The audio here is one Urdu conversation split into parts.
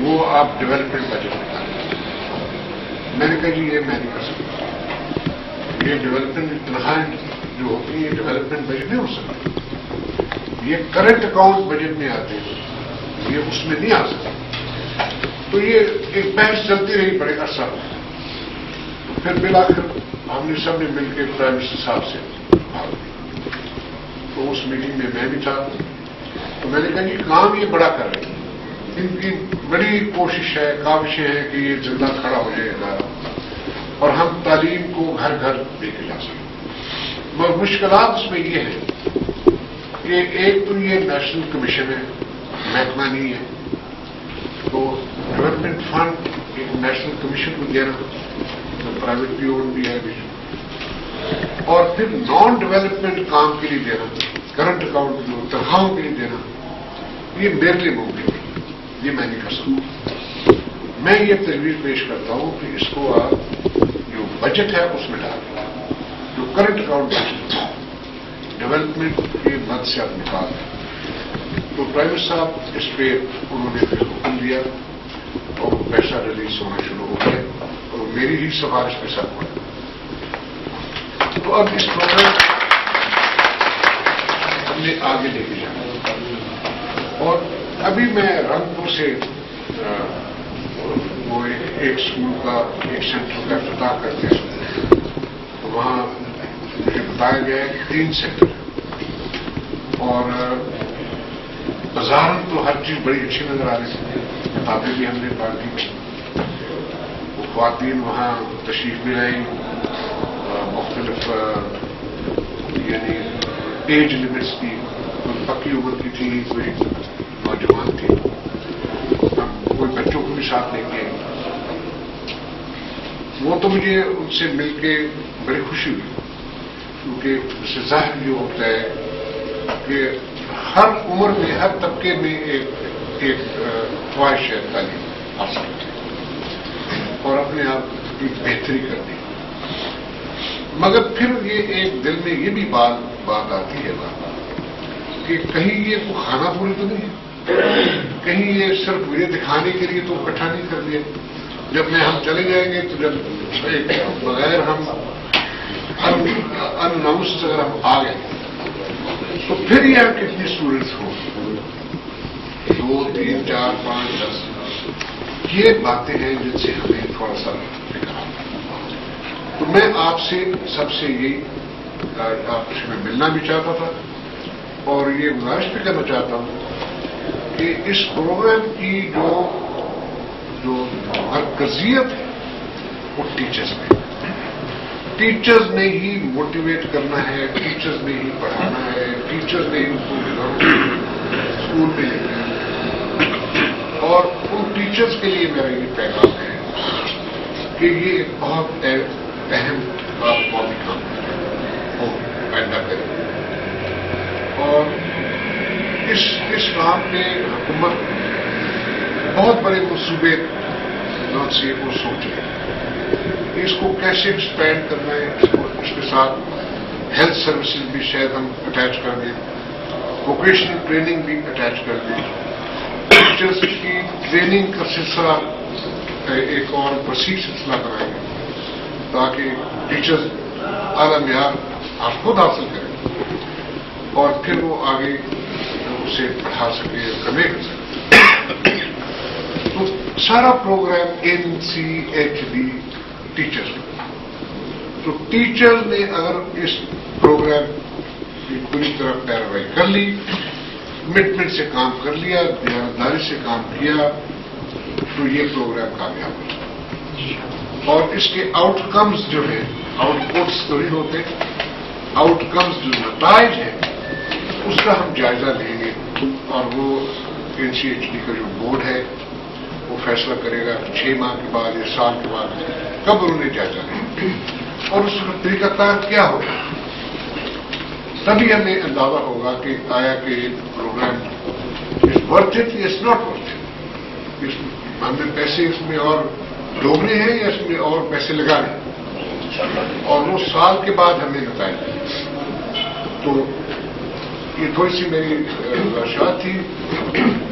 وہ آپ ڈیولپمنٹ بجٹ نکالیں. میں نے کہا جی یہ میں نہیں کر سکتا، یہ ڈیولپمنٹ تنخواہیں جو ہوتی ہیں یہ ڈیولپمنٹ بجٹ نہیں ہو سکتی، یہ کرنٹ اکاؤنٹ بجٹ میں آتے ہیں، یہ اس میں نہیں آ سکتا. تو یہ ایک بحث چلتی رہی بڑے عرصہ. پھر بالآخر ہم نے سب نے مل کے پرائم منسٹر صاحب سے بات کی. تو اس میٹنگ میں میں بھی تھا. تو میں نے کہا جی کام یہ بڑا کر رہے ہیں، ان کی بڑی کوشش ہے، کاوشیں ہیں کہ یہ زندہ کھڑا ہو جائے گا اور ہم تعلیم کو گھر گھر لے کے جا سکیں. مگر مشکلات اس میں یہ ہیں کہ ایک تو یہ نیشنل کمیشن ہے، محکمہ نہیں ہے. تو ڈیولپمنٹ فنڈ ایک نیشنل کمیشن کو دینا، پرائیویٹ بھی اون بھی ہے، اور پھر نان ڈیولپمنٹ کام کے لیے دینا، کرنٹ اکاؤنٹ جو تنخواہوں کے لیے دینا، یہ میرے لیے ممکن ہے، یہ میں نہیں کر سکتا. میں یہ تجویز پیش کرتا ہوں کہ اس کو آپ جو بجٹ ہے اس میں ڈالیں، جو کرنٹ اکاؤنٹ بجٹ ڈیولپمنٹ کے مد سے آپ نکال دیں. تو پرائم منسٹر صاحب اس پہ انہوں نے پھر حکم دیا اور پیسہ ریلیز ہونا شروع ہو گیا اور میری ہی سفارش پہ سب ہوا. تو اب اس پروگرام ہم نے آگے لے کے جانا. اور ابھی میں رنگپور سے وہ ایک اسکول کا ایک سینٹر کا افتتاح کرتے ہیں. تو وہاں مجھے بتایا گیا ہے کہ 3 سینٹر، اور بظاہر تو ہر چیز بڑی اچھی نظر آ رہی تھی. کتابیں بھی ہم نے پڑھ لی، وہ خواتین وہاں تشریف بھی لائیں، مختلف یعنی ایج لمٹس کی، کوئی پکی عمر کی تھی، کوئی نوجوان تھی، کوئی بچوں کو بھی ساتھ لے کے. وہ تو مجھے ان سے مل کے بڑی خوشی ہوئی، کیونکہ اس سے ظاہر یہ ہوتا ہے کہ ہر عمر میں، ہر طبقے میں ایک خواہش ہے تعلیم حاصل کرنے اور اپنے آپ کی بہتری کرنے. مگر پھر یہ ایک دل میں یہ بھی بات آتی ہے کہ کہیں یہ کوئی خانہ پوری تو نہیں ہے، کہیں یہ صرف یہ دکھانے کے لیے تو اکٹھا نہیں کر دیا. جب میں ہم چلے جائیں گے تو جب بغیر ہم اناؤنسڈ اگر ہم آ گئے تو پھر یہاں کتنی اسٹوڈنٹس ہوں، 2 3 4 5 10، یہ باتیں ہیں جن سے ہمیں تھوڑا سا فکر آتا ہے. تو میں آپ سے سب سے یہی آپ سے میں ملنا بھی چاہتا تھا اور یہ گزارش بھی کرنا چاہتا ہوں کہ اس پروگرام کی جو مرکزیت ہے وہ ٹیچرز نے ہی موٹیویٹ کرنا ہے، ٹیچرز نے ہی پڑھانا ہے، ٹیچرز نے ہی ان کو اسکول میں لے جانا. اور ان ٹیچرز کے لیے میرا یہ پیغام ہے کہ یہ ایک بہت اہم قومی کام کو پیدا کرے. اور اس کام میں حکومت بہت بڑے منصوبے سے وہ سوچ رہے ہیں، اس کو کیسے ایکسپینڈ کرنا ہے. اس کے ساتھ ہیلتھ سروسز بھی شاید ہم اٹیچ کر دیں، ووکیشنل ٹریننگ بھی اٹیچ کر دیں، ٹیچرس کی ٹریننگ کا سلسلہ ایک اور وسیع سلسلہ بنائیں گے تاکہ ٹیچرز اعلیٰ معیار آپ خود حاصل کریں اور پھر وہ آگے اسے پڑھا سکے، کنوے کر سکے. تو سارا پروگرام NCHD ٹیچرز. تو ٹیچر نے اگر اس پروگرام کی پوری طرح پیروی کر لی، کمٹمنٹ سے کام کر لیا، دیانتداری سے کام کیا، تو یہ پروگرام کامیاب ہو. اور اس کے آؤٹ کمز جو ہیں، آؤٹ پٹس تو نہیں ہوتے، آؤٹ کمز جو نتائج ہیں اس کا ہم جائزہ لیں گے. اور وہ NCHD کا جو بورڈ ہے وہ فیصلہ کرے گا 6 ماہ کے بعد یا سال کے بعد کب انہوں نے جائزہ لیں اور اس کا طریقہ کار کیا ہوگا. تبھی ہمیں اندازہ ہوگا کہ آیا کہ پروگرام از ورتھ اٹ یا از ناٹ ورتھ اٹ. ہم نے پیسے اس میں اور ڈوبنے ہیں یا اس میں اور پیسے لگانے ہیں، اور وہ سال کے بعد ہمیں نتائج دیں. تو یہ تھوڑی سی میری خواہشات تھی.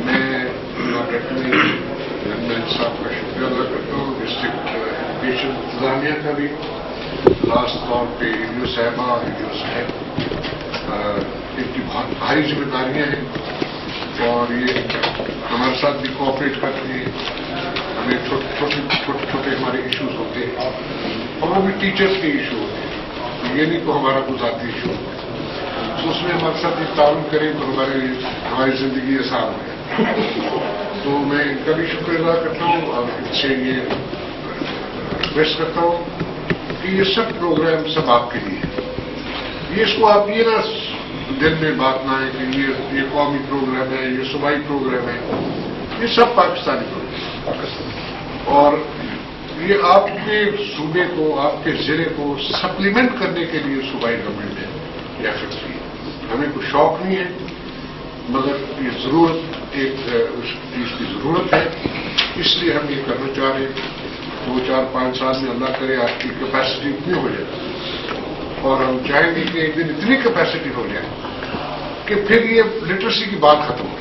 میں میں صاحب کا شکریہ ادا کرتا ہوں، ڈسٹرکٹ ایجوکیشن انتظامیہ کا بھی، خاص طور پہ ایڈیو صاحبہ ایڈیو صاحب، ان کی بہت بھاری ذمہ داریاں ہیں اور یہ ہمارے ساتھ بھی کوآپریٹ کرتے ہیں. ہمیں چھوٹے ہمارے ایشوز ہوتے ہیں اور وہ بھی ٹیچرس کے ایشو ہوتے ہیں، یہ نہیں تو ہمارا کوئی ذاتی ایشو ہوتا ہے، تو اس میں ہمارے ساتھ یہ تعاون کریں تو ہماری زندگی آسان ہو جائے. تو میں ان کا بھی شکر ادا کرتا ہوں اور ان سے یہ ریکویسٹ کرتا ہوں کہ یہ سب پروگرام سب آپ کے لیے ہیں. یہ اس کو آپ یہ نہ دل میں بات نہ ہے کہ یہ قومی پروگرام ہے، یہ صوبائی پروگرام ہے، یہ سب پاکستانی پروگرام اور یہ آپ کے صوبے کو، آپ کے ضلع کو سپلیمنٹ کرنے کے لیے صوبائی گورنمنٹ نے یہ ایفرٹ کی. ہمیں کوئی شوق نہیں ہے مگر یہ ضرورت ایک اس چیز کی ضرورت ہے، اس لیے ہم یہ کرنا چاہ رہے ہیں. 2-4-5 سال میں اللہ کرے آپ کی کیپیسٹی اتنی ہو جائے اور ہم چاہیں گے کہ ایک دن اتنی کیپیسٹی ہو جائے کہ پھر یہ لٹریسی کی بات ختم ہو.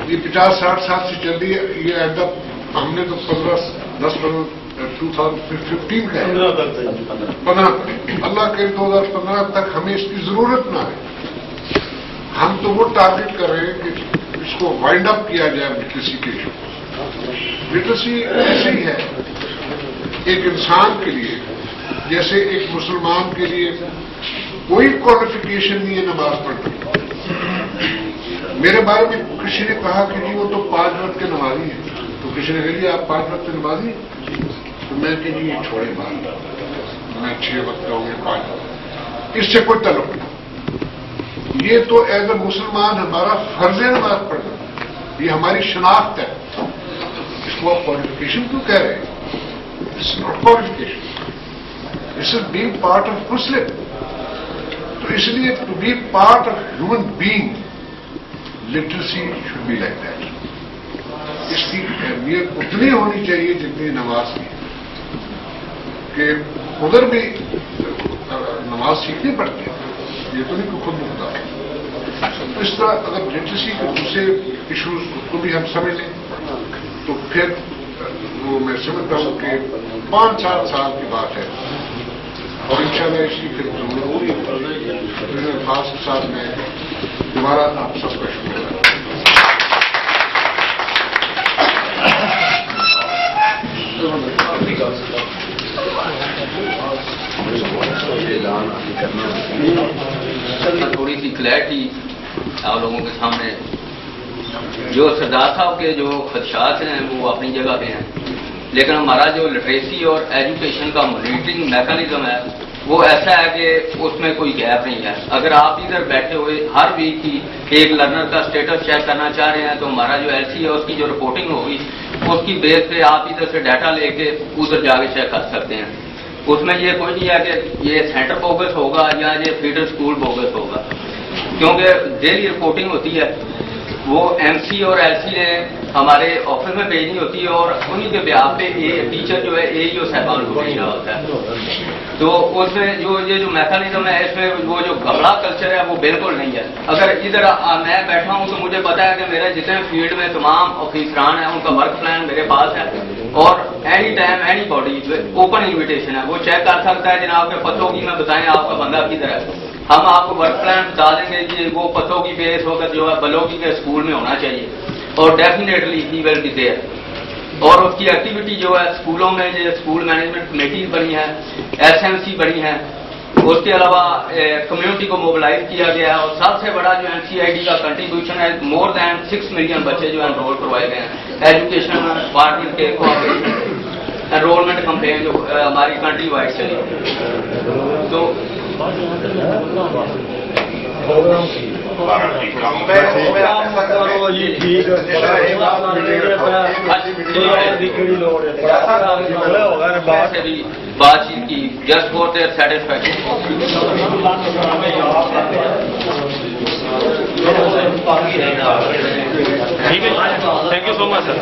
یہ 50-60 سال سے چل رہی ہے، یہ ایٹ ہم نے تو 2015 کا ہے، 15 اللہ کے 2015 تک ہمیں اس کی ضرورت نہ ہے. ہم تو وہ ٹارگٹ کر رہے ہیں کہ اس کو وائنڈ اپ کیا جائے لٹریسی کے ایشو. لٹریسی ایسے ہی ہے ایک انسان کے لیے جیسے ایک مسلمان کے لیے کوئی کوالیفیکیشن نہیں ہے نماز پڑھنے. میرے بارے میں کسی نے کہا کہ جی وہ تو 5 وقت کے نمازی ہیں، تو کسی نے کہا جی آپ 5 وقت کے نمازی ہیں، تو میں کہ جی یہ چھوڑے بات، میں 6 وقت کا ہوں گے 5 وقت، اس سے کوئی تعلق نہیں. یہ تو ایز اے مسلمان ہمارا فرض ہے نماز پڑھنا، یہ ہماری شناخت ہے. اس کو آپ کوالیفیکیشن کیوں کہہ رہے ہیں؟ It's not qualification, this is being part of Muslim. تو اس لیے to be part of human being literacy should be like that. اس کی اہمیت اتنی ہونی چاہیے جتنی نماز کی، کہ ادھر بھی نماز سیکھنی پڑتی ہے، یہ تو نہیں کہ خود مختار. اس طرح اگر لٹریسی کے دوسرے ایشوز کو بھی ہم سمجھ لیں تو پھر وہ میں سمجھتا ہوں کہ 5-7 سال کی بات ہے اور انشاءاللہ اس کی پھر ضرورت ہوگی. خاص کے ساتھ میں دوبارہ آپ سب کا شکریہ ادا کرتا ہوں. تھوڑی سی کلیئرٹی آپ لوگوں کے سامنے، جو سردار صاحب کے جو خدشات ہیں وہ اپنی جگہ پہ ہیں، لیکن ہمارا جو لٹریسی اور ایجوکیشن کا مانیٹرنگ میکانزم ہے وہ ایسا ہے کہ اس میں کوئی گیپ نہیں ہے. اگر آپ ادھر بیٹھے ہوئے ہر ویک کی ایک لرنر کا اسٹیٹس چیک کرنا چاہ رہے ہیں تو ہمارا جو ایل سی ہے اس کی جو رپورٹنگ ہوگی اس کی بیس پہ آپ ادھر سے ڈیٹا لے کے ادھر جا کے چیک کر سکتے ہیں. اس میں یہ کوئی نہیں ہے کہ یہ سینٹر بوگس ہوگا یا یہ فیڈر اسکول بوگس ہوگا، کیونکہ ڈیلی رپورٹنگ ہوتی ہے وہ ایم سی اور ایل سی نے ہمارے آفس میں بھیجنی ہوتی ہے اور انہیں کے بیاہ پہ ٹیچر جو ہے اے ای او صاحبان کو بھیجنا ہوتا ہے. تو اس میں جو میکانزم ہے اس میں وہ جو گھبرا کلچر ہے وہ بالکل نہیں ہے. اگر ادھر میں بیٹھا ہوں تو مجھے پتا ہے کہ میرے جتنے فیلڈ میں تمام آفیسران ہیں ان کا ورک پلان میرے پاس ہے اور any time any body open invitation ہے، وہ چیک کر سکتا ہے. جناب کے پتوں کی میں بتائیں آپ کا بندہ کدھر ہے، ہم آپ کو ورک پلان بتا دیں گے کہ وہ پتوں کی بیس ہو کر جو ہے بلوکی کے اسکول میں ہونا چاہیے اور definitely he will be there. اور اس کی ایکٹیویٹی جو ہے اسکولوں میں جو اسکول مینجمنٹ کمیٹیز بنی ہیں، ایس ایم سی بنی ہیں، اس کے علاوہ کمیونٹی کو موبلائز کیا گیا ہے اور سب سے بڑا جو این سی آئی ڈی کا کنٹریبیوشن ہے مور دین 6 ملین بچے جو انرول کروائے گئے ہیں. ایجوکیشن ڈپارٹمنٹ کے انرولمنٹ کمپین جو ہماری کنٹری وائڈ چلی. تو بات چیت کی just for their satisfaction. Thank you so much sir.